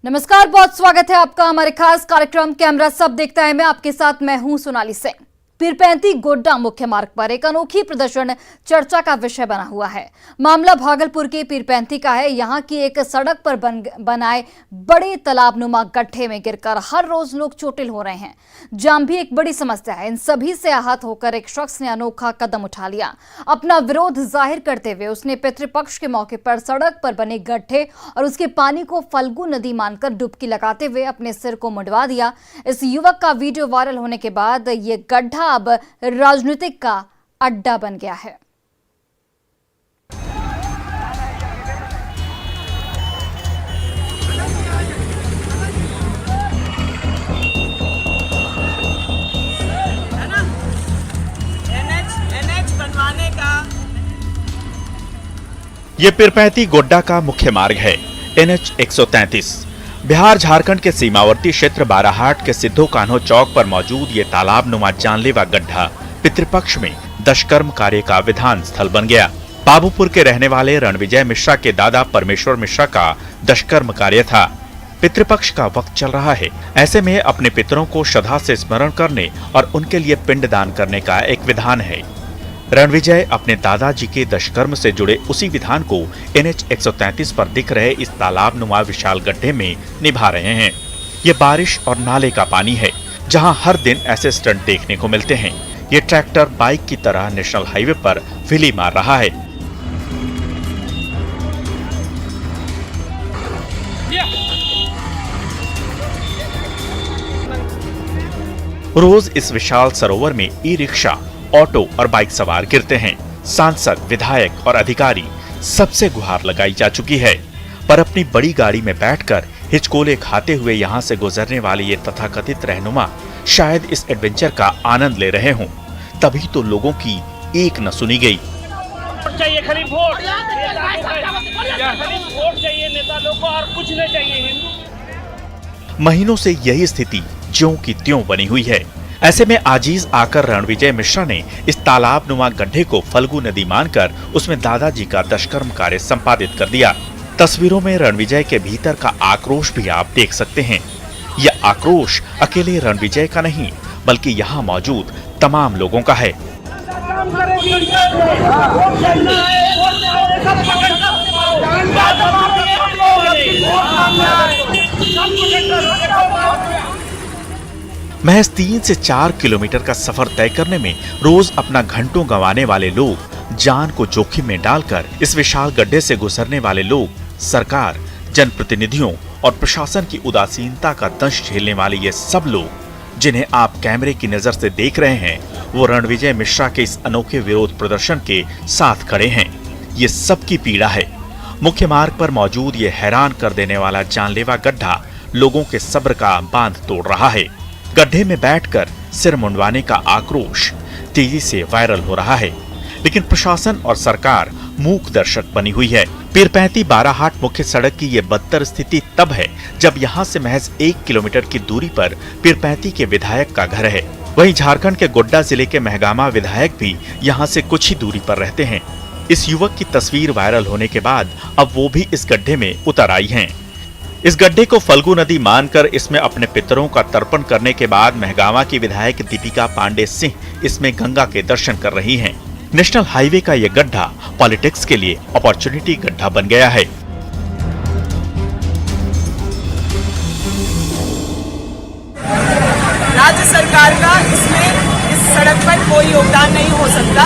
नमस्कार, बहुत स्वागत है आपका हमारे खास कार्यक्रम कैमरा सब देखता है में। आपके साथ मैं हूं सोनाली सिंह। पीरपैंती गोड्डा मुख्य मार्ग पर एक अनोखी प्रदर्शन चर्चा का विषय बना हुआ है। मामला भागलपुर के पीरपैंती का है। यहां की एक सड़क पर बनाए बड़े तालाबनुमा गड्ढे में गिरकर हर रोज लोग चोटिल हो रहे हैं। जाम भी एक बड़ी समस्या है। इन सभी से आहत होकर एक शख्स ने अनोखा कदम उठा लिया। अपना विरोध जाहिर करते हुए उसने पितृपक्ष के मौके पर सड़क पर बने गड्ढे और उसके पानी को फल्गु नदी मानकर डुबकी लगाते हुए अपने सिर को मुंडवा दिया। इस युवक का वीडियो वायरल होने के बाद ये गड्ढा अब राजनीतिक का अड्डा बन गया है। एनएच बनवाने का ये पीरपैंती गोड्डा का मुख्य मार्ग है। NH 133 बिहार झारखंड के सीमावर्ती क्षेत्र बाराहाट के सिद्धो कान्हो चौक पर मौजूद ये तालाबनुमा जानलेवा गड्ढा पितृपक्ष में दुष्कर्म कार्य का विधान स्थल बन गया। बाबूपुर के रहने वाले रणविजय मिश्रा के दादा परमेश्वर मिश्रा का दुष्कर्म कार्य था। पितृपक्ष का वक्त चल रहा है। ऐसे में अपने पितरों को श्रद्धा से स्मरण करने और उनके लिए पिंड दान करने का एक विधान है। रणविजय अपने दादाजी के दुष्कर्म से जुड़े उसी विधान को NH 133 पर दिख रहे इस तालाबनुमा विशाल गड्ढे में निभा रहे हैं। ये बारिश और नाले का पानी है, जहां हर दिन ऐसे स्टंट देखने को मिलते हैं। ये ट्रैक्टर बाइक की तरह नेशनल हाईवे पर व्हीली मार रहा है। रोज इस विशाल सरोवर में ई-रिक्शा, ऑटो और बाइक सवार गिरते हैं। सांसद, विधायक और अधिकारी सबसे गुहार लगाई जा चुकी है, पर अपनी बड़ी गाड़ी में बैठकर हिचकोले खाते हुए यहाँ से गुजरने वाले ये तथाकथित रहनुमा शायद इस एडवेंचर का आनंद ले रहे हों। तभी तो लोगों की एक न सुनी गई। चाहिए खाली वोट चाहिए नेता लोग को, और कुछ नहीं चाहिए। महीनों से यही स्थिति ज्यों की त्यों बनी हुई है। ऐसे में आजीज आकर रणविजय मिश्रा ने इस तालाबनुमा गड्ढे को फल्गु नदी मानकर उसमें दादाजी का दुष्कर्म कार्य संपादित कर दिया। तस्वीरों में रणविजय के भीतर का आक्रोश भी आप देख सकते हैं। यह आक्रोश अकेले रणविजय का नहीं, बल्कि यहाँ मौजूद तमाम लोगों का है। महज 3 से 4 किलोमीटर का सफर तय करने में रोज अपना घंटों गंवाने वाले लोग, जान को जोखिम में डालकर इस विशाल गड्ढे से गुजरने वाले लोग, सरकार, जनप्रतिनिधियों और प्रशासन की उदासीनता का दंश झेलने वाले ये सब लोग जिन्हें आप कैमरे की नजर से देख रहे हैं, वो रणविजय मिश्रा के इस अनोखे विरोध प्रदर्शन के साथ खड़े हैं। ये सबकी पीड़ा है। मुख्य मार्ग पर मौजूद ये हैरान कर देने वाला जानलेवा गड्ढा लोगों के सब्र का बांध तोड़ रहा है। गड्ढे में बैठकर सिर मुंडवाने का आक्रोश तेजी से वायरल हो रहा है, लेकिन प्रशासन और सरकार मूक दर्शक बनी हुई है। पीरपैंती बाराहाट मुख्य सड़क की ये बदतर स्थिति तब है जब यहाँ से महज 1 किलोमीटर की दूरी पर पीरपैंती के विधायक का घर है। वहीं झारखंड के गोड्डा जिले के महगामा विधायक भी यहाँ से कुछ ही दूरी पर रहते हैं। इस युवक की तस्वीर वायरल होने के बाद अब वो भी इस गड्ढे में उतर आई हैं। इस गड्ढे को फल्गु नदी मानकर इसमें अपने पितरों का तर्पण करने के बाद महगामा की विधायक दीपिका पांडे सिंह इसमें गंगा के दर्शन कर रही हैं। नेशनल हाईवे का यह गड्ढा पॉलिटिक्स के लिए अपॉर्चुनिटी गड्ढा बन गया है। राज्य सरकार का इसमें इस सड़क पर कोई योगदान नहीं हो सकता।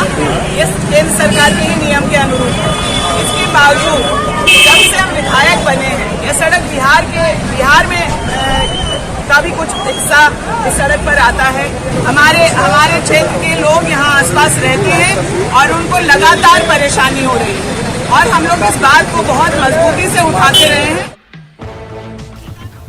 ये केंद्र सरकार के ही नियम के अनुरूप है। इसके बावजूद जब से हम विधायक बने हैं, यह सड़क बिहार में का भी कुछ हिस्सा इस सड़क पर आता है। हमारे क्षेत्र के लोग यहाँ आसपास रहते हैं और उनको लगातार परेशानी हो रही है, और हम लोग इस बात को बहुत मजबूती से उठाते रहे हैं।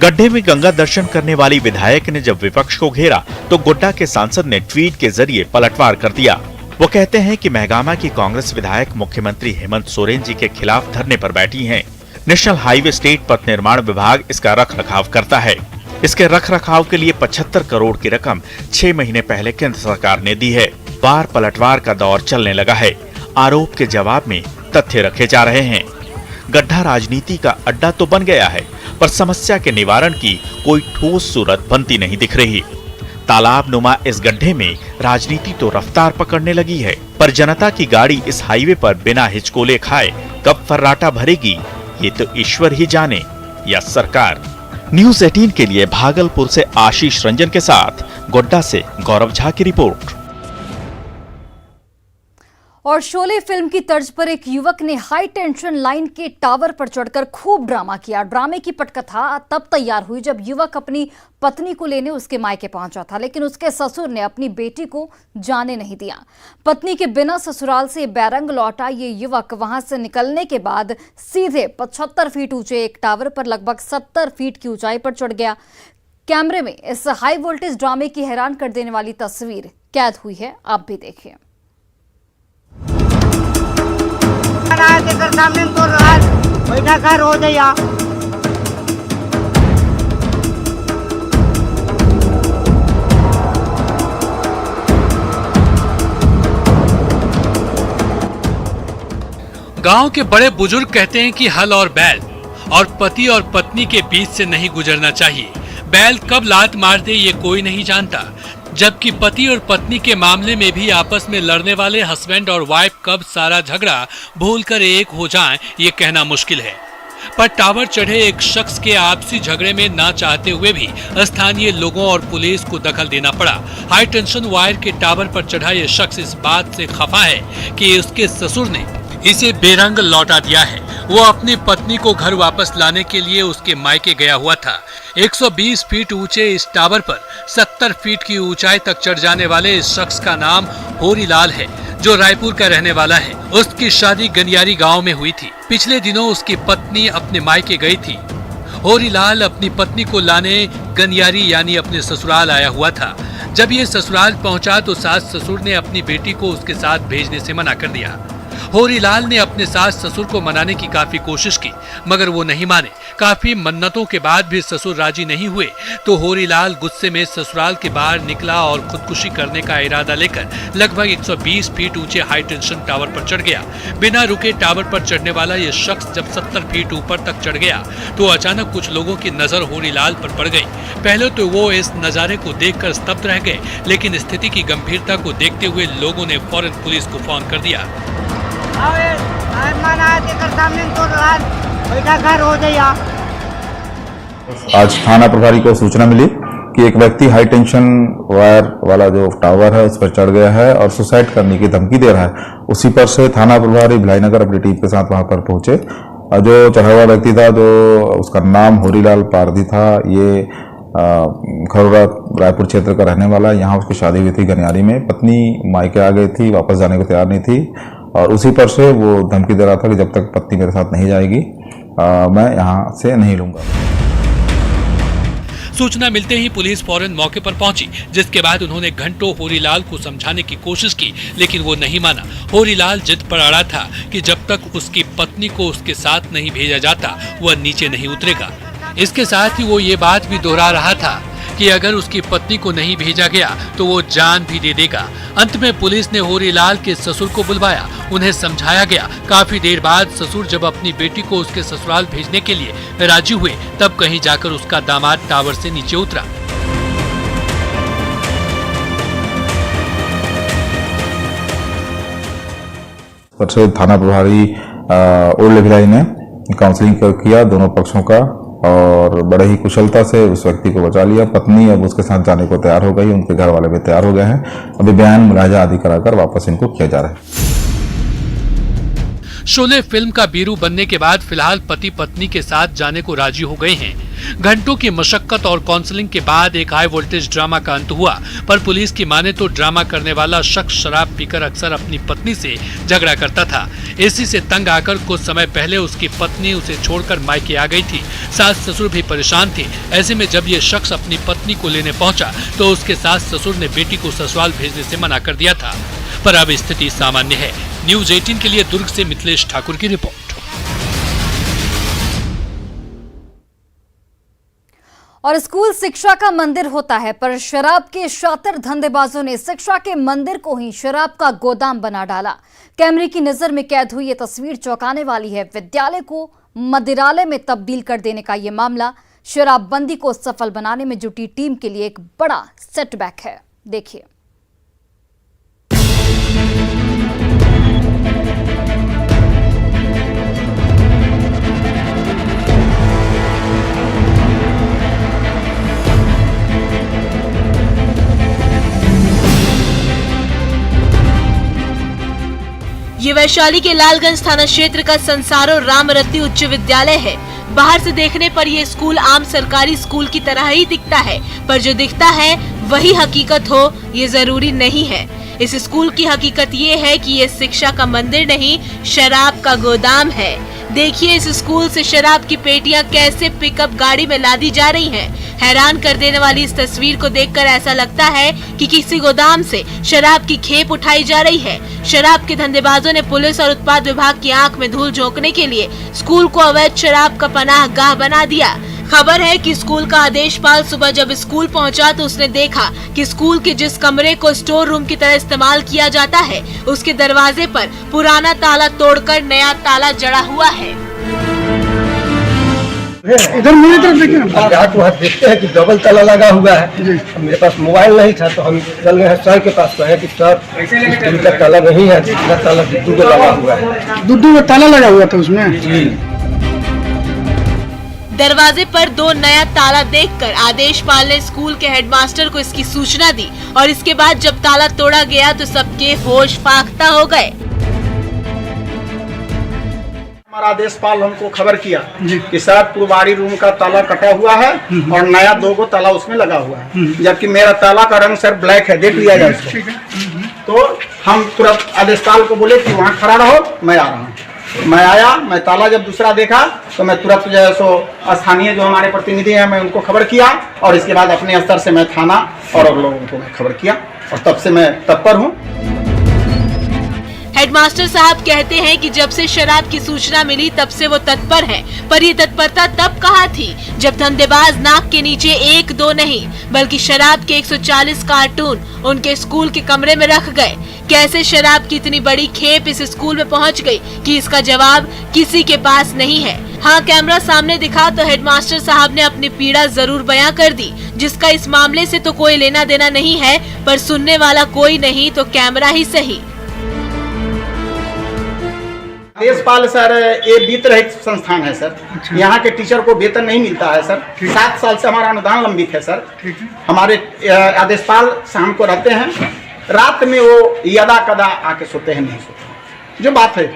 गड्ढे में गंगा दर्शन करने वाली विधायक ने जब विपक्ष को घेरा तो गोड्डा के सांसद ने ट्वीट के जरिए पलटवार कर दिया। वो कहते हैं कि महगामा की कांग्रेस विधायक मुख्यमंत्री हेमंत सोरेन जी के खिलाफ धरने पर बैठी हैं। नेशनल हाईवे स्टेट पथ निर्माण विभाग इसका रखरखाव करता है। इसके रखरखाव के लिए 75 करोड़ की रकम 6 महीने पहले केंद्र सरकार ने दी है। बार पलटवार का दौर चलने लगा है। आरोप के जवाब में तथ्य रखे जा रहे हैं। गड्ढा राजनीति का अड्डा तो बन गया है, पर समस्या के निवारण की कोई ठोस सूरत बनती नहीं दिख रही। तालाब नुमा इस गड्ढे में राजनीति तो रफ्तार पकड़ने लगी है, पर जनता की गाड़ी इस हाईवे पर बिना हिचकोले खाए कब फर्राटा भरेगी, ये तो ईश्वर ही जाने या सरकार। न्यूज़ 18 के लिए भागलपुर से आशीष रंजन के साथ गोड्डा से गौरव झा की रिपोर्ट। और शोले फिल्म की तर्ज पर एक युवक ने हाई टेंशन लाइन के टावर पर चढ़कर खूब ड्रामा किया। ड्रामे की पटकथा तब तैयार हुई जब युवक अपनी पत्नी को लेने उसके मायके पहुंचा था, लेकिन उसके ससुर ने अपनी बेटी को जाने नहीं दिया। पत्नी के बिना ससुराल से बैरंग लौटा ये युवक वहां से निकलने के बाद सीधे 75 फीट ऊंचे एक टावर पर लगभग 70 फीट की ऊंचाई पर चढ़ गया। कैमरे में इस हाई वोल्टेज ड्रामे की हैरान कर देने वाली तस्वीर कैद हुई है, आप भी देखिए। सामने तो बैठा कर हो जाए। गांव के बड़े बुजुर्ग कहते हैं कि हल और बैल और पति और पत्नी के बीच से नहीं गुजरना चाहिए। बैल कब लात मार दे ये कोई नहीं जानता, जबकि पति और पत्नी के मामले में भी आपस में लड़ने वाले हस्बैंड और वाइफ कब सारा झगड़ा भूलकर एक हो जाएं ये कहना मुश्किल है। पर टावर चढ़े एक शख्स के आपसी झगड़े में ना चाहते हुए भी स्थानीय लोगों और पुलिस को दखल देना पड़ा। हाई टेंशन वायर के टावर पर चढ़ा ये शख्स इस बात से खफा है कि उसके ससुर ने इसे बेरंग लौटा दिया है। वो अपनी पत्नी को घर वापस लाने के लिए उसके मायके गया हुआ था। 120 फीट ऊंचे इस टावर पर 70 फीट की ऊंचाई तक चढ़ जाने वाले इस शख्स का नाम होरीलाल है, जो रायपुर का रहने वाला है। उसकी शादी गनियारी गांव में हुई थी। पिछले दिनों उसकी पत्नी अपने मायके गई थी। होरीलाल अपनी पत्नी को लाने गनियारी यानी अपने ससुराल आया हुआ था। जब ये ससुराल पहुंचा तो सास ससुर ने अपनी बेटी को उसके साथ भेजने से मना कर दिया। होरीलाल ने अपने सास ससुर को मनाने की काफी कोशिश की, मगर वो नहीं माने। काफी मन्नतों के बाद भी ससुर राजी नहीं हुए तो होरीलाल गुस्से में ससुराल के बाहर निकला और खुदकुशी करने का इरादा लेकर लगभग 120 फीट ऊंचे हाई टेंशन टावर पर चढ़ गया। बिना रुके टावर पर चढ़ने वाला ये शख्स जब 70 फीट ऊपर तक चढ़ गया तो अचानक कुछ लोगों की नजर होरीलाल पर पड़ गई। पहले तो वो इस नजारे को देखकर स्तब्ध रह गए, लेकिन स्थिति की गंभीरता को देखते हुए लोगों ने फौरन पुलिस को फोन कर दिया। सामने तो बैठा कर हो जाए। आज थाना प्रभारी को सूचना मिली कि एक व्यक्ति हाई टेंशन वायर वाला जो टावर है उस पर चढ़ गया है और सुसाइड करने की धमकी दे रहा है। उसी पर से थाना प्रभारी भिलाईनगर अपनी टीम के साथ वहां पर पहुंचे। जो चढ़ा हुआ व्यक्ति था, जो उसका नाम होरीलाल पारदी था, ये खरोड़ा रायपुर क्षेत्र का रहने वाला। यहाँ उसकी शादी हुई थी गनियारी में। पत्नी मायके आ गई थी, वापस जाने को तैयार नहीं थी और उसी पर से वो धमकी दे रहा था कि जब तक पत्नी मेरे साथ नहीं जाएगी मैं यहाँ से नहीं लूंगा। सूचना मिलते ही पुलिस फौरन मौके पर पहुंची, जिसके बाद उन्होंने घंटों होरीलाल को समझाने की कोशिश की, लेकिन वो नहीं माना। होरीलाल जिद पर अड़ा था कि जब तक उसकी पत्नी को उसके साथ नहीं भेजा जाता वह नीचे नहीं उतरेगा। इसके साथ ही वो ये बात भी दोहरा रहा था कि अगर उसकी पत्नी को नहीं भेजा गया तो वो जान भी दे देगा। अंत में पुलिस ने होरीलाल के ससुर को बुलवाया, उन्हें समझाया गया। काफी देर बाद ससुर जब अपनी बेटी को उसके ससुराल भेजने के लिए राजी हुए, तब कहीं जाकर उसका दामाद टावर से नीचे उतरा। थाना प्रभारी ओल्ड भिलाई ने काउंसलिंग किया दोनों पक्षों का और बड़े ही कुशलता से उस व्यक्ति को बचा लिया। पत्नी अब उसके साथ जाने को तैयार हो गई, उनके घर वाले भी तैयार हो गए हैं। अभी बयान मुलाजा आदि कराकर वापस इनको किया जा रहा है। शोले फिल्म का बीरू बनने के बाद फिलहाल पति पत्नी के साथ जाने को राजी हो गए हैं। घंटों की मशक्कत और काउंसलिंग के बाद एक हाई वोल्टेज ड्रामा का अंत हुआ, पर पुलिस की माने तो ड्रामा करने वाला शख्स शराब पीकर अक्सर अपनी पत्नी से झगड़ा करता था। इसी से तंग आकर कुछ समय पहले उसकी पत्नी उसे छोड़कर मायके आ गई थी। सास ससुर भी परेशान थे। ऐसे में जब ये शख्स अपनी पत्नी को लेने पहुंचा तो उसके सास ससुर ने बेटी को ससुराल भेजने से मना कर दिया था, पर अब स्थिति सामान्य है। न्यूज़ 18 के लिए दुर्ग से मिथिलेश ठाकुर की रिपोर्ट। और स्कूल शिक्षा का मंदिर होता है, पर शराब के शातिर धंधेबाजों ने शिक्षा के मंदिर को ही शराब का गोदाम बना डाला। कैमरे की नजर में कैद हुई ये तस्वीर चौंकाने वाली है। विद्यालय को मदिरालय में तब्दील कर देने का ये मामला शराबबंदी को सफल बनाने में जुटी टीम के लिए एक बड़ा सेटबैक है। देखिए। ये वैशाली के लालगंज थाना क्षेत्र का संसारो रामरती उच्च विद्यालय है। बाहर से देखने पर यह स्कूल आम सरकारी स्कूल की तरह ही दिखता है, पर जो दिखता है वही हकीकत हो ये जरूरी नहीं है। इस स्कूल की हकीकत ये है कि ये शिक्षा का मंदिर नहीं, शराब का गोदाम है। देखिए इस स्कूल से शराब की पेटियां कैसे पिकअप गाड़ी में लादी जा रही हैं। हैरान कर देने वाली इस तस्वीर को देखकर ऐसा लगता है कि किसी गोदाम से शराब की खेप उठाई जा रही है। शराब के धंधेबाजों ने पुलिस और उत्पाद विभाग की आंख में धूल झोंकने के लिए स्कूल को अवैध शराब का पनाहगाह बना दिया। खबर है कि स्कूल का आदेशपाल सुबह जब स्कूल पहुंचा तो उसने देखा कि स्कूल के जिस कमरे को स्टोर रूम की तरह इस्तेमाल किया जाता है उसके दरवाजे पर पुराना ताला तोड़कर नया ताला जड़ा हुआ है। इधर मेरी तरफ देखिए ना, वहाँ देखते हैं कि डबल ताला लगा हुआ है। मेरे पास मोबाइल नहीं था तो हम चल गए हैं सर के पास, कहे कि सर स्कूल का ताला नहीं है, दूसरा ताला दुद्धू का लगा हुआ है। दुद्धू का ताला लगा हुआ था उसमें जी। दरवाजे पर 2 नया ताला देखकर आदेशपाल ने स्कूल के हेडमास्टर को इसकी सूचना दी और इसके बाद जब ताला तोड़ा गया तो सबके होश फाख्ता हो गए। हमारा आदेशपाल हमको खबर किया कि सर पुरवारी रूम का ताला कटा हुआ है और नया 2 ताला उसमें लगा हुआ है, जबकि मेरा ताला का रंग सर ब्लैक है, देख लिया जाए उसको। तो हम तुरंत आदेशपाल को बोले कि वहाँ खड़ा रहो, मैं आ रहा हूँ। मैं आया, मैं ताला जब दूसरा देखा तो मैं तुरंत जो है सो स्थानीय जो हमारे प्रतिनिधि हैं मैं उनको खबर किया और इसके बाद अपने स्तर से मैं थाना और लोगों को मैं खबर किया और तब से मैं तत्पर हूँ। हेडमास्टर साहब कहते हैं कि जब से शराब की सूचना मिली तब से वो तत्पर हैं, पर ये तत्परता तब कहाँ थी जब धंधेबाज नाक के नीचे 1-2 नहीं बल्कि शराब के 140 कार्टून उनके स्कूल के कमरे में रख गए। कैसे शराब की इतनी बड़ी खेप इस स्कूल में पहुंच गई कि इसका जवाब किसी के पास नहीं है। हाँ, कैमरा सामने दिखा तो हेडमास्टर साहब ने अपनी पीड़ा जरूर बयां कर दी, जिसका इस मामले से तो कोई लेना देना नहीं है, पर सुनने वाला कोई नहीं तो कैमरा ही सही। आदेशपाल सर ये वित्त रहित संस्थान है सर। यहाँ के टीचर को वेतन नहीं मिलता है सर। 7 साल से हमारा अनुदान लंबित है सर। हमारे आदेशपाल शाम को रहते हैं, रात में वो यदा कदा आके सोते हैं, नहीं सोते, जो बात है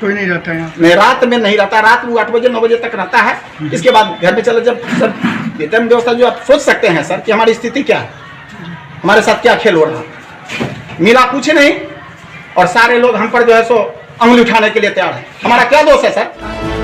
कोई नहीं रहता है यहाँ। नहीं, रात में नहीं रहता, रात में 8 बजे 9 बजे तक रहता है। इसके बाद घर में चले जब सर वेतन व्यवस्था जो आप सोच सकते हैं सर कि हमारी स्थिति क्या है, हमारे साथ क्या खेल हो रहा है। मिला कुछ नहीं और सारे लोग हम पर जो है सो अंगुली उठाने के लिए तैयार है। हमारा क्या दोष है सर?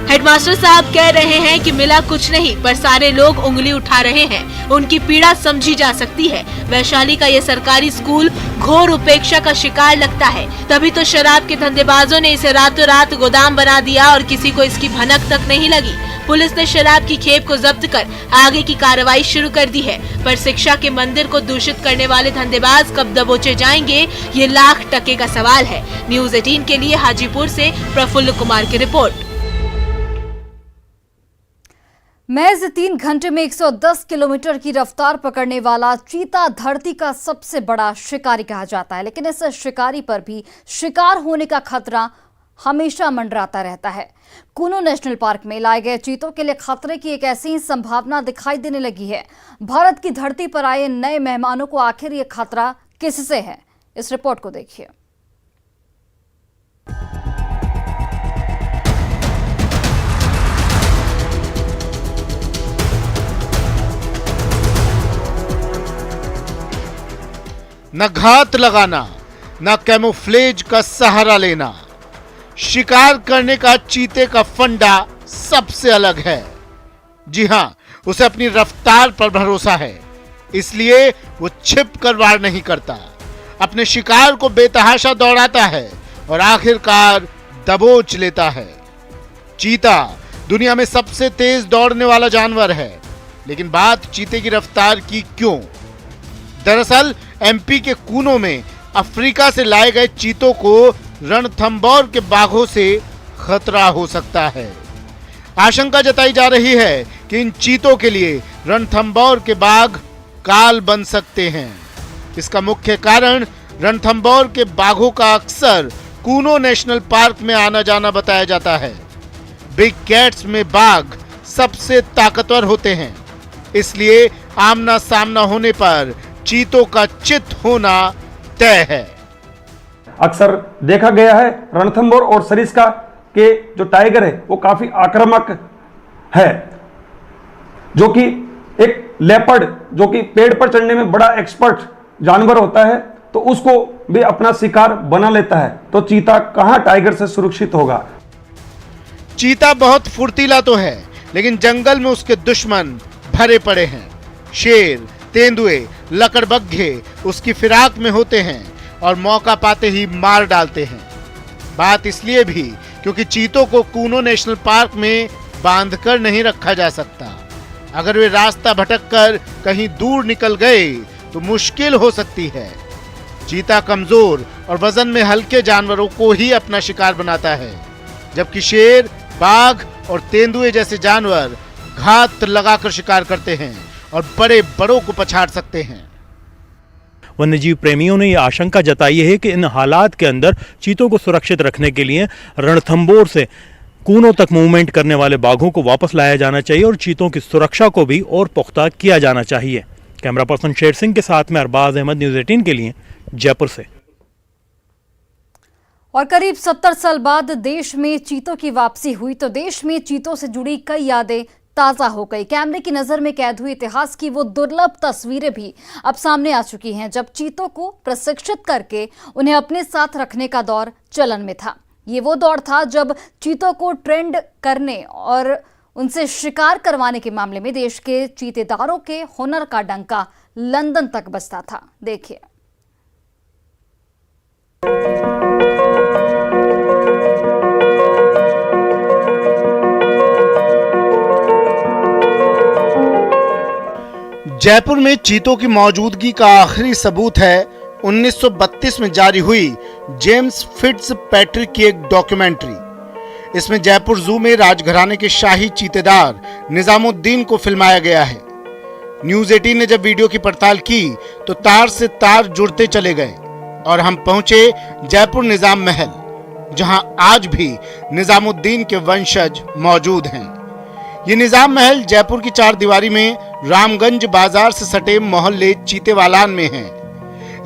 हेडमास्टर साहब कह रहे हैं कि मिला कुछ नहीं पर सारे लोग उंगली उठा रहे हैं। उनकी पीड़ा समझी जा सकती है। वैशाली का ये सरकारी स्कूल घोर उपेक्षा का शिकार लगता है, तभी तो शराब के धंधेबाजों ने इसे रातों रात गोदाम बना दिया और किसी को इसकी भनक तक नहीं लगी। पुलिस ने शराब की खेप को जब्त कर आगे की कार्रवाई शुरू कर दी है, पर शिक्षा के मंदिर को दूषित करने वाले धंधेबाज कब दबोचे जाएंगे ये लाख टके का सवाल है। न्यूज़ 18 के लिए हाजीपुर से प्रफुल्ल कुमार की रिपोर्ट। महज 3 घंटे में 110 किलोमीटर की रफ्तार पकड़ने वाला चीता धरती का सबसे बड़ा शिकारी कहा जाता है, लेकिन इस शिकारी पर भी शिकार होने का खतरा हमेशा मंडराता रहता है। कुनो नेशनल पार्क में लाए गए चीतों के लिए खतरे की एक ऐसी ही संभावना दिखाई देने लगी है। भारत की धरती पर आए नए मेहमानों को आखिर ये खतरा किससे है, इस रिपोर्ट को देखिए। न घात लगाना, न कैमोफ्लेज का सहारा लेना, शिकार करने का चीते का फंडा सबसे अलग है। जी हां, उसे अपनी रफ्तार पर भरोसा है, इसलिए वो छिप कर वार नहीं करता, अपने शिकार को बेतहाशा दौड़ाता है और आखिरकार दबोच लेता है। चीता दुनिया में सबसे तेज दौड़ने वाला जानवर है, लेकिन बात चीते की रफ्तार की क्यों? दरअसल एमपी के कूनो में अफ्रीका से लाए गए चीतों को रणथंभौर के बाघों से खतरा हो सकता है। आशंका जताई जा रही है कि इन चीतों के लिए रणथंभौर के बाघ काल बन सकते हैं। इसका मुख्य कारण रणथंभौर के बाघों का अक्सर कूनो नेशनल पार्क में आना जाना बताया जाता है। बिग कैट्स में बाघ सबसे ताकतवर होते हैं, इसलिए आमना सामना होने पर चीतों का चित होना तय है। अक्सर देखा गया है रणथंभौर और सरिस्का के जो टाइगर है वो काफी आक्रामक है, जो कि एक लेपर्ड जो कि पेड़ पर चढ़ने में बड़ा एक्सपर्ट जानवर होता है, तो उसको भी अपना शिकार बना लेता है। तो चीता कहां टाइगर से सुरक्षित होगा? चीता बहुत फुर्तीला तो है, लेकिन जंगल में उसके दुश्मन भरे पड़े हैं। शेर, तेंदुए, लकड़बग्घे उसकी फिराक में होते हैं और मौका पाते ही मार डालते हैं। बात इसलिए भी क्योंकि चीतों को कूनो नेशनल पार्क में बांधकर नहीं रखा जा सकता। अगर वे रास्ता भटककर कहीं दूर निकल गए तो मुश्किल हो सकती है। चीता कमजोर और वजन में हल्के जानवरों को ही अपना शिकार बनाता है, जबकि शेर, बाघ और तेंदुए जैसे जानवर घात लगाकर शिकार करते हैं और बड़े बड़ों को पछाड़ सकते हैं। वन्यजीव प्रेमियों ने यह आशंका जताई है कि इन हालात के अंदर चीतों को सुरक्षित रखने के लिए रणथंभौर से कूनो तक मूवमेंट करने वाले बाघों को वापस लाया जाना चाहिए और चीतों की सुरक्षा को भी और पुख्ता किया जाना चाहिए। कैमरा पर्सन शेर सिंह के साथ में अरबाज अहमद, न्यूज़ 18 के लिए जयपुर से। और करीब 70 साल बाद देश में चीतों की वापसी हुई तो देश में चीतों से जुड़ी कई यादें ताज़ा हो गई। कैमरे की नज़र में कैद हुई इतिहास की वो दुर्लभ तस्वीरें भी अब सामने आ चुकी हैं, जब चीतों को प्रशिक्षित करके उन्हें अपने साथ रखने का दौर चलन में था। ये वो दौर था जब चीतों को ट्रेंड करने और उनसे शिकार करवाने के मामले में देश के चीतेदारों के हुनर का डंका लंदन तक बजता था। देखिए। जयपुर में चीतों की मौजूदगी का आखिरी सबूत है 1932 में जारी हुई जेम्स फिट्ज पैट्रिक की एक डॉक्यूमेंट्री। इसमें जयपुर जू में राजघराने के शाही चीतेदार निजामुद्दीन को फिल्माया गया है। न्यूज़ 18 ने जब वीडियो की पड़ताल की तो तार से तार जुड़ते चले गए और हम पहुंचे जयपुर निजाम महल, जहां आज भी निजामुद्दीन के वंशज मौजूद हैं। ये निजाम महल जयपुर की चार दीवारी में रामगंज बाजार से सटे मोहल्ले चीतेवालान में है।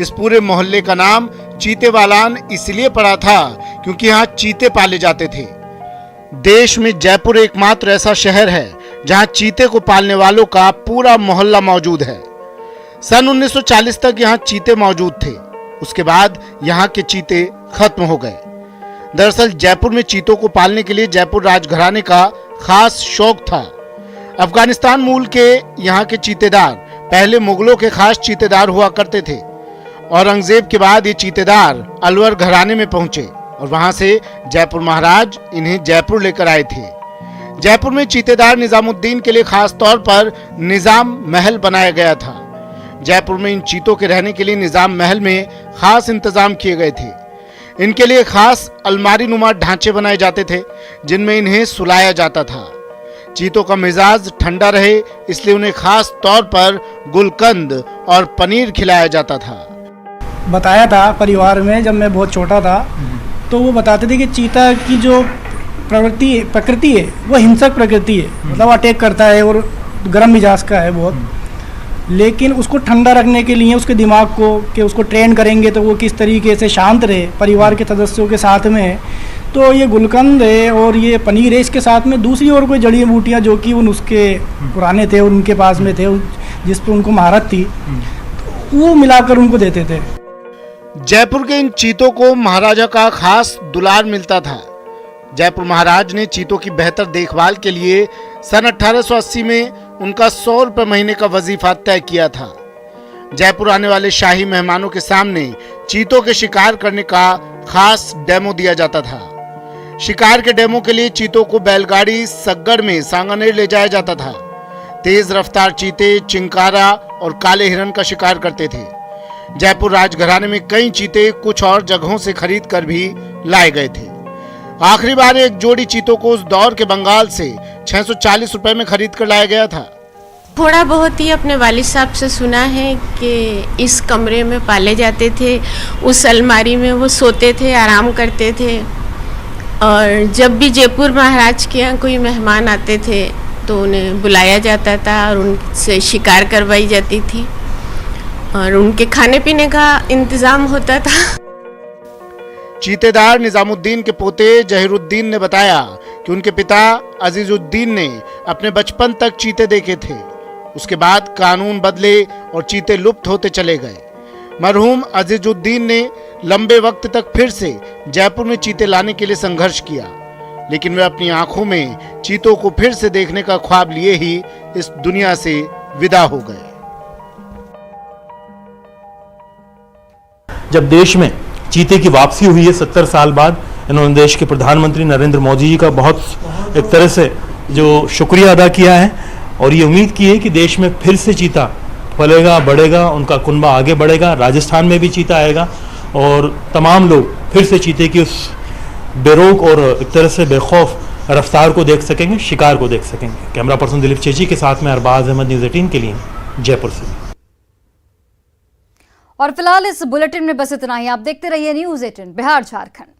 इस पूरे मोहल्ले का नाम चीतेवालान इसलिए पड़ा था क्योंकि यहाँ चीते पाले जाते थे। देश में जयपुर एकमात्र ऐसा शहर है जहाँ चीते को पालने वालों का पूरा मोहल्ला मौजूद है। सन 1940 तक यहाँ चीते मौजूद थे, उसके बाद यहाँ के चीते खत्म हो गए। दरअसल जयपुर में चीतों को पालने के लिए जयपुर राजघराने का खास शौक था। अफगानिस्तान मूल के यहाँ के चीतेदार पहले मुगलों के खास चीतेदार हुआ करते थे। औरंगजेब के बाद ये चीतेदार अलवर घराने में पहुंचे और वहां से जयपुर महाराज इन्हें जयपुर लेकर आए थे। जयपुर में चीतेदार निजामुद्दीन के लिए खास तौर पर निजाम महल बनाया गया था। जयपुर में इन चीतों के रहने के लिए निजाम महल में खास इंतजाम किए गए थे। इनके लिए खास अलमारी नुमा ढांचे बनाए जाते थे जिनमें इन्हें सुलाया जाता था। चीतों का मिजाज ठंडा रहे इसलिए उन्हें खास तौर पर गुलकंद और पनीर खिलाया जाता था। बताया था परिवार में जब मैं बहुत छोटा था तो वो बताते थे कि चीता की जो प्रकृति है वो हिंसक प्रकृति है, मतलब अटैक करता है और गर्म मिजाज का है बहुत। लेकिन उसको ठंडा रखने के लिए उसके दिमाग को कि उसको ट्रेन करेंगे तो वो किस तरीके से शांत रहे परिवार के सदस्यों के साथ में, तो ये गुलकंद है और ये पनीर है। इसके साथ में दूसरी और कोई जड़ी बूटियाँ जो कि उन उसके पुराने थे और उनके पास में थे जिस पर उनको महारत थी, तो वो मिलाकर उनको देते थे। जयपुर के इन चीतों को महाराजा का खास दुलार मिलता था। जयपुर महाराज ने चीतों की बेहतर देखभाल के लिए सन 1880 में उनका 100 रुपये महीने का वजीफा तय किया था। जयपुर आने वाले शाही मेहमानों के सामने चीतों के शिकार करने का खास डेमो दिया जाता था। शिकार के डेमो के लिए चीतों को बैलगाड़ी सग्गड़ में सांगानेर ले जाया जाता था। तेज रफ्तार चीते चिंकारा और काले हिरन का शिकार करते थे। जयपुर राजघराने में कई चीते कुछ और जगहों से खरीद कर भी लाए गए थे। आखिरी बार एक जोड़ी चीतों को उस दौर के बंगाल से 640 रुपए में खरीद कर लाया गया था। थोड़ा बहुत ही अपने वालिद साहब से सुना है कि इस कमरे में पाले जाते थे, उस अलमारी में वो सोते थे, आराम करते थे। और जब भी जयपुर महाराज के यहाँ कोई मेहमान आते थे तो उन्हें बुलाया जाता था और उनसे शिकार करवाई जाती थी और उनके खाने पीने का इंतजाम होता था। चीतेदार निजामुद्दीन के पोते जहीरुद्दीन ने बताया कि उनके पिता अजीजुद्दीन ने अपने बचपन तक चीते देखे थे। उसके बाद कानून बदले और चीते लुप्त होते चले गए। मरहूम अजीजुद्दीन ने लंबे वक्त तक फिर से जयपुर में चीते लाने के लिए संघर्ष किया, लेकिन वे अपनी आंखों में चीतों को फिर से देखने का ख्वाब लिए ही इस दुनिया से विदा हो गए। जब देश में चीते की वापसी हुई है 70 साल बाद, इन्होंने देश के प्रधानमंत्री नरेंद्र मोदी जी का बहुत एक तरह से जो शुक्रिया अदा किया है और ये उम्मीद की है कि देश में फिर से चीता फलेगा, बढ़ेगा, उनका कुनबा आगे बढ़ेगा। राजस्थान में भी चीता आएगा और तमाम लोग फिर से चीते की उस बेरोक और एक तरह से बेखौफ रफ्तार को देख सकेंगे, शिकार को देख सकेंगे। कैमरा पर्सन दिलीप चेची के साथ में अरबाज अहमद, न्यूज़ 18 के लिए जयपुर से। और फिलहाल इस बुलेटिन में बस इतना ही। आप देखते रहिए न्यूज़ 18 बिहार झारखंड।